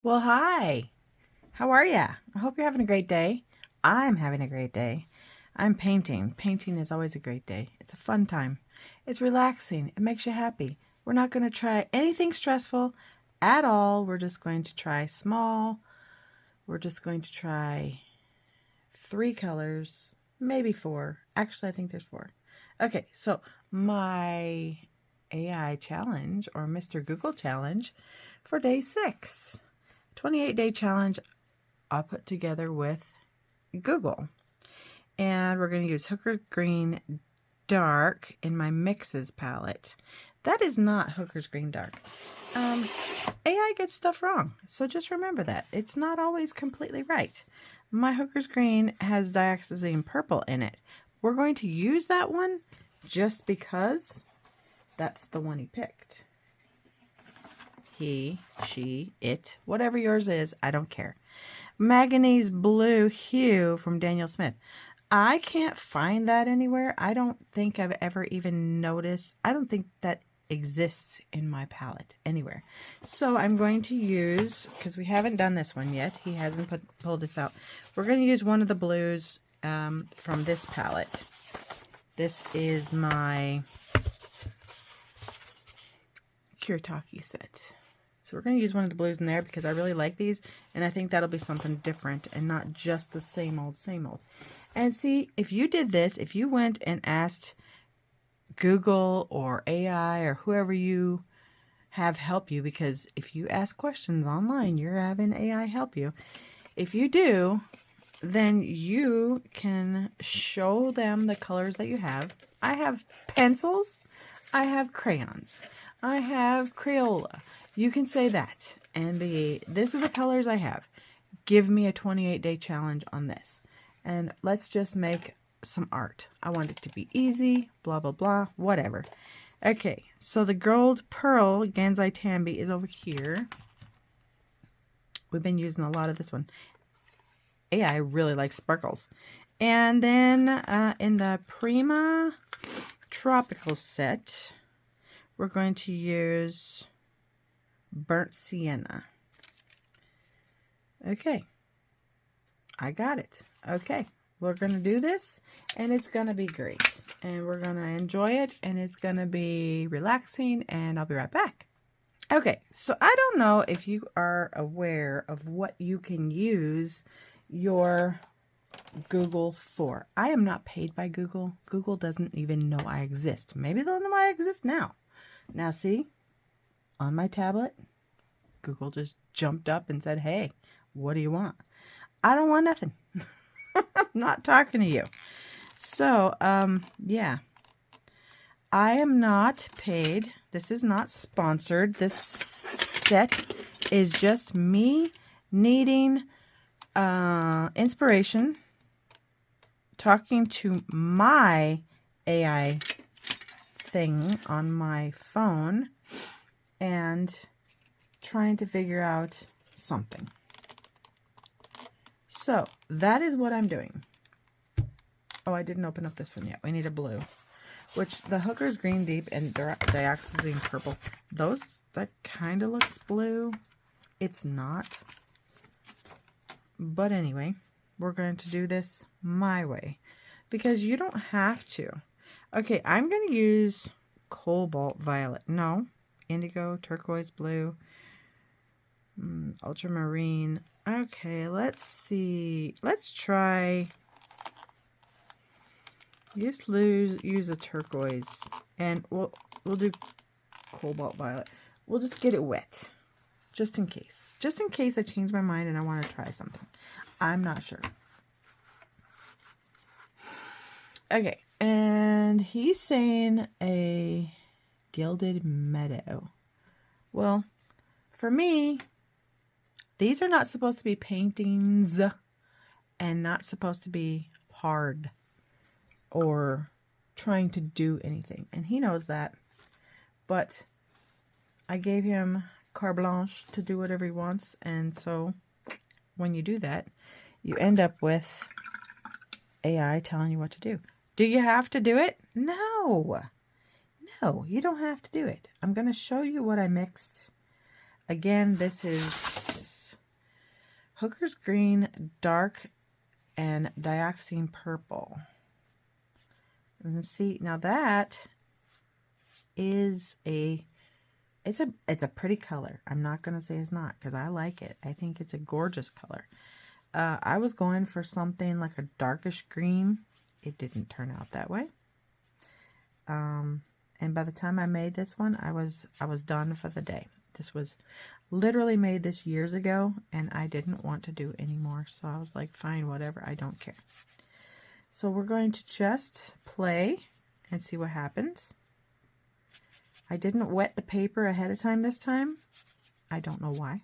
Well, hi. How are ya? I hope you're having a great day. I'm having a great day. I'm painting. Painting is always a great day. It's a fun time. It's relaxing. It makes you happy. We're not going to try anything stressful at all. We're just going to try small. We're just going to try 3 colors, maybe 4. Actually, I think there's 4. Okay, so my AI challenge or Mr. Google challenge for day 6. 28-day challenge I'll put together with Google. And we're going to use Hooker Green Dark in my mixes palette. That is not Hooker's Green Dark. AI gets stuff wrong, so just remember that. It's not always completely right. My Hooker's Green has dioxazine purple in it. We're going to use that one just because that's the one he picked. He, she, it, whatever yours is, I don't care. Manganese Blue Hue from Daniel Smith. I can't find that anywhere. I don't think I've ever even noticed. I don't think that exists in my palette anywhere. So I'm going to use, because we haven't done this one yet. He hasn't pulled this out. We're going to use one of the blues from this palette. This is my Kuretake set. So we're going to use one of the blues in there because I really like these, and I think that'll be something different and not just the same old, same old. And see, if you did this, if you went and asked Google or AI or whoever you have help you, because if you ask questions online, you're having AI help you. If you do, then you can show them the colors that you have. I have pencils. I have crayons. I have Crayola. You can say that and be, this are the colors I have. Give me a 28-day challenge on this. And let's just make some art. I want it to be easy, blah, blah, blah, whatever. Okay, so the Gold Pearl Gansai Tambi is over here. We've been using a lot of this one. AI really likes sparkles. And then in the Prima Tropical set, we're going to use Burnt Sienna. Okay. I got it. Okay. We're going to do this, and it's going to be great. And we're going to enjoy it, and it's going to be relaxing, and I'll be right back. Okay. So I don't know if you are aware of what you can use your Google for. I am not paid by Google. Google doesn't even know I exist. Maybe they'll know I exist now. Now see, on my tablet, Google just jumped up and said, hey, what do you want? I don't want nothing. I'm not talking to you. So, yeah. I am not paid. This is not sponsored. This set is just me needing inspiration, talking to my AI thing on my phone, and trying to figure out something. So that is what I'm doing. Oh, I didn't open up this one yet. We need a blue, which the Hooker's Green Deep and Dioxazine Purple, those, that kind of looks blue. It's not. But anyway, we're going to do this my way because you don't have to. Okay, I'm going to use Cobalt Violet. No, Indigo, Turquoise Blue, Ultramarine. Okay, let's see. Let's try. Just use a turquoise, and we'll do Cobalt Violet. We'll just get it wet, just in case. Just in case I change my mind and I want to try something. I'm not sure. Okay, and he's saying a Gilded Meadow. Well, for me, these are not supposed to be paintings and not supposed to be hard or trying to do anything. And he knows that. But I gave him carte blanche to do whatever he wants. And so when you do that, you end up with AI telling you what to do. Do you have to do it? No. No, you don't have to do it. I'm going to show you what I mixed. Again, this is Hooker's Green, Dark, and Dioxine Purple. And see, now that is it's a pretty color. I'm not going to say it's not, because I like it. I think it's a gorgeous color. I was going for something like a darkish green. It didn't turn out that way. And by the time I made this one, I was done for the day. This was literally made this years ago, and I didn't want to do anymore. So I was like, fine, whatever, I don't care. So we're going to just play and see what happens. I didn't wet the paper ahead of time this time. I don't know why.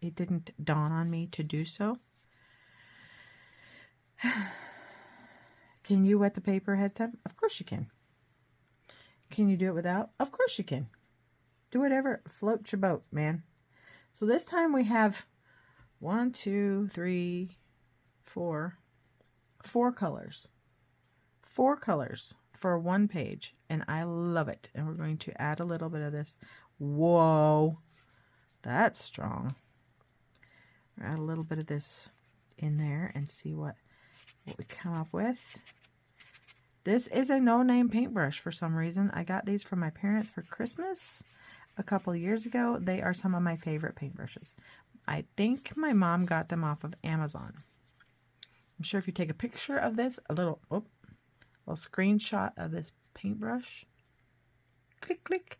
It didn't dawn on me to do so. Can you wet the paper ahead of time? Of course you can. Can you do it without? Of course you can. Do whatever floats your boat, man. So this time we have 1, 2, 3, 4 colors. 4 colors for one page, and I love it. And we're going to add a little bit of this. Whoa, that's strong. Add a little bit of this in there and see what we come up with. This is a no-name paintbrush for some reason. I got these from my parents for Christmas a couple of years ago. They are some of my favorite paintbrushes. I think my mom got them off of Amazon. I'm sure if you take a picture of this, a little screenshot of this paintbrush, click, click,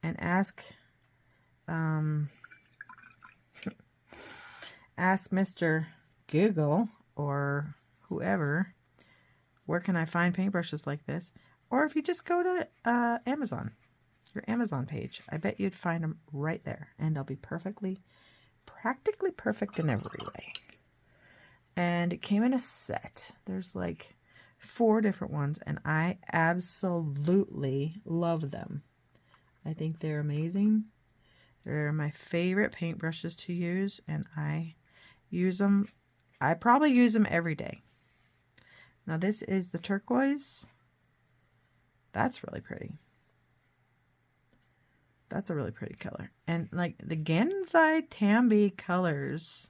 and ask Mr. Google or whoever, where can I find paintbrushes like this? Or if you just go to Amazon, your Amazon page, I bet you'd find them right there, and they'll be practically perfect in every way. And it came in a set. There's like 4 different ones, and I absolutely love them. I think they're amazing. They're my favorite paintbrushes to use, and I use them. I probably use them every day. Now this is the turquoise. That's really pretty. That's a really pretty color. And like the Gansai Tambi colors,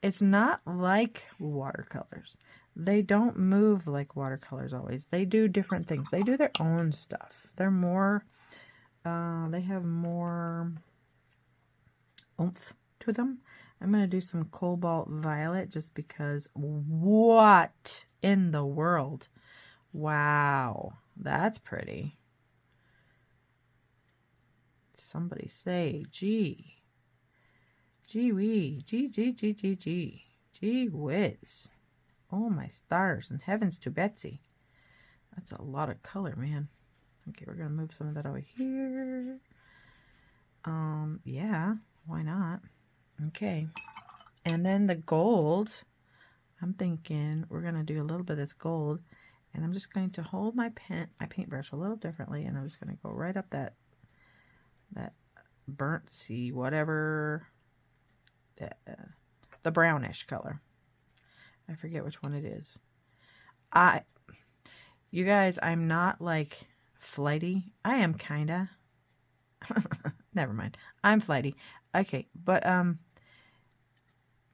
it's not like watercolors. They don't move like watercolors always. They do different things. They do their own stuff. They're more, they have more oomph to them. I'm going to do some Cobalt Violet just because. What in the world? Wow, that's pretty. Somebody say, gee. Gee whiz. Oh my stars and heavens to Betsy. That's a lot of color, man. Okay, we're going to move some of that over here. Yeah, why not? Okay. And then the gold, I'm thinking we're going to do a little bit of this gold, and I'm just going to hold my paintbrush a little differently, and I'm just going to go right up that burnt sea, whatever, the brownish color. I forget which one it is. You guys, I'm not like flighty. I am kinda. Never mind. I'm flighty. Okay, but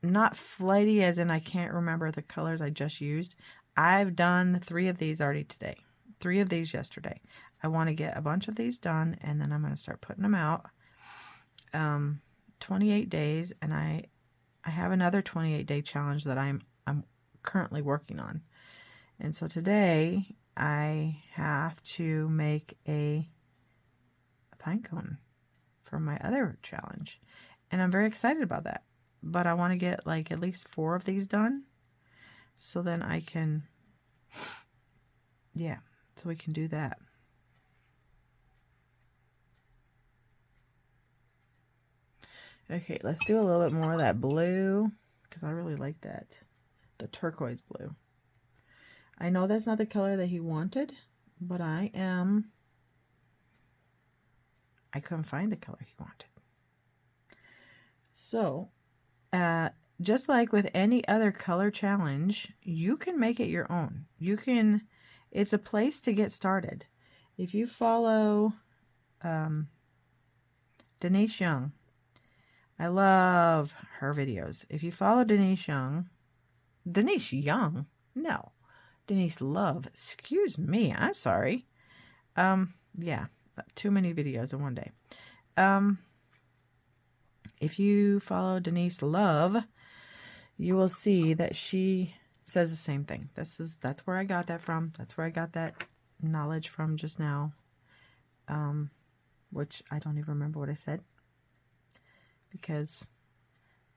not flighty as in I can't remember the colors I just used. I've done 3 of these already today. 3 of these yesterday. I want to get a bunch of these done, and then I'm going to start putting them out. 28 days, and I have another 28-day challenge that I'm currently working on. And so today I have to make a pine cone for my other challenge, and I'm very excited about that. But I want to get like at least 4 of these done, so then I can, yeah, so we can do that. Okay, let's do a little bit more of that blue, because I really like that, the turquoise blue. I know that's not the color that he wanted, but I couldn't find the color he wanted. So, just like with any other color challenge, you can make it your own. It's a place to get started. If you follow Denise Young I love her videos. If you follow Denise Young, no, Denise Love, excuse me, I'm sorry. Yeah, too many videos in one day. If you follow Denise Love, you will see that she says the same thing. That's where I got that from. That's where I got that knowledge from just now. Which I don't even remember what I said, because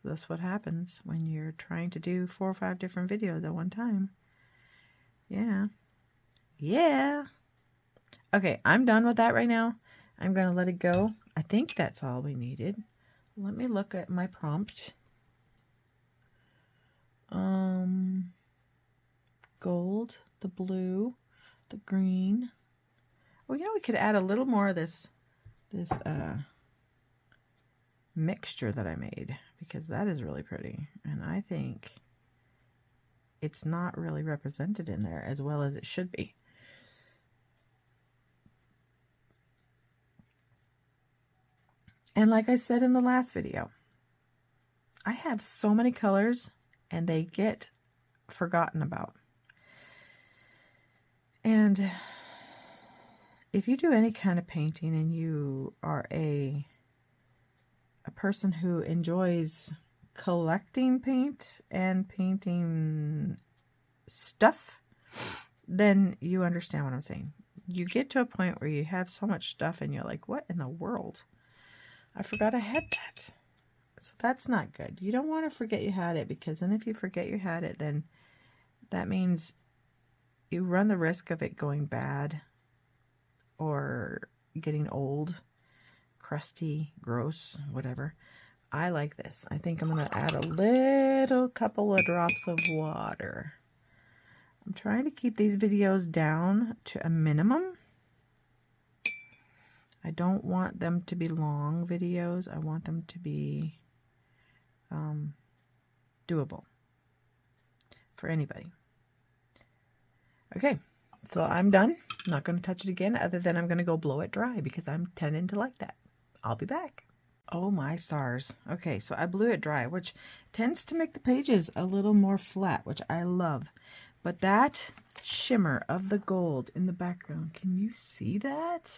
that's what happens when you're trying to do 4 or 5 different videos at one time. Yeah. Okay, I'm done with that right now. I'm going to let it go. I think that's all we needed. Let me look at my prompt. Gold, the blue, the green. Well, we could add a little more of this mixture that I made, because that is really pretty, and I think it's not really represented in there as well as it should be. And like I said in the last video, I have so many colors and they get forgotten about. And if you do any kind of painting and you are a person who enjoys collecting paint and painting stuff, then you understand what I'm saying. You get to a point where you have so much stuff and you're like, what in the world? I forgot I had that. So that's not good. You don't want to forget you had it, because then if you forget you had it, then that means you run the risk of it going bad or getting old, crusty, gross, whatever. I like this. I think I'm going to add a little couple of drops of water. I'm trying to keep these videos down to a minimum. I don't want them to be long videos. I want them to be doable for anybody. Okay, so I'm done. I'm not going to touch it again, other than I'm going to go blow it dry, because I'm tending to like that. I'll be back. Oh my stars. Okay, so I blew it dry, which tends to make the pages a little more flat, which I love. But that shimmer of the gold in the background, can you see that?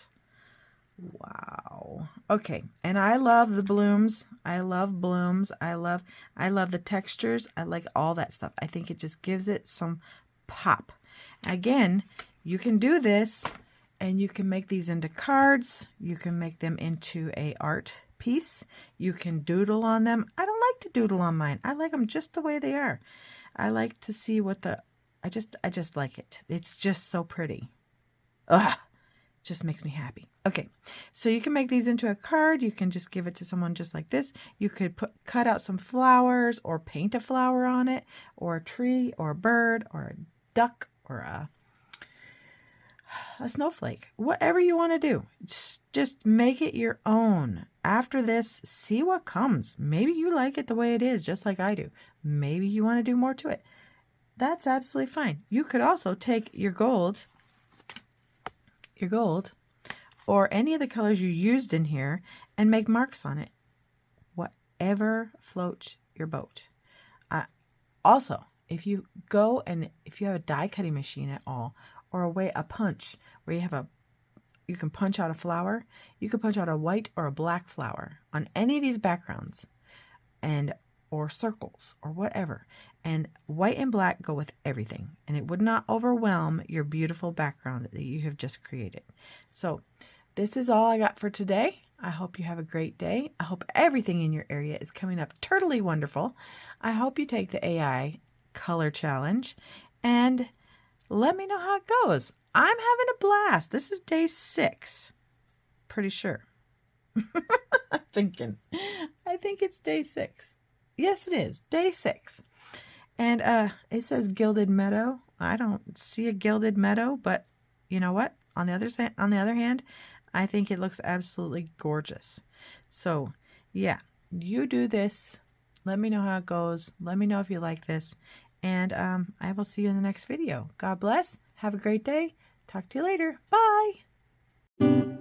Wow. Okay, and I love the blooms. I love blooms. I love the textures. I like all that stuff. I think it just gives it some pop. Again, you can do this and you can make these into cards. You can make them into a art piece. You can doodle on them. I don't like to doodle on mine. I like them just the way they are. I like to see what I just like it. It's just so pretty. Ugh. Just makes me happy. Okay, so you can make these into a card. You can just give it to someone just like this. You could cut out some flowers or paint a flower on it, or a tree, or a bird, or a duck, or a snowflake. Whatever you want to do. Just make it your own. After this, see what comes. Maybe you like it the way it is, just like I do. Maybe you want to do more to it. That's absolutely fine. You could also take your gold, or any of the colors you used in here, and make marks on it. Whatever floats your boat. Also, if you go and if you have a die cutting machine at all, or a punch where you can punch out a flower, you can punch out a white or a black flower on any of these backgrounds, or circles or whatever, and white and black go with everything, and it would not overwhelm your beautiful background that you have just created. So this is all I got for today. I hope you have a great day. I hope everything in your area is coming up totally wonderful. I hope you take the AI color challenge and let me know how it goes. I'm having a blast. This is day 6. Pretty sure. I think it's day 6. Yes, it is. Day 6. And it says Gilded Meadow. I don't see a gilded meadow, but you know what? On the other hand, I think it looks absolutely gorgeous. So, yeah, you do this. Let me know how it goes. Let me know if you like this. And I will see you in the next video. God bless. Have a great day. Talk to you later. Bye.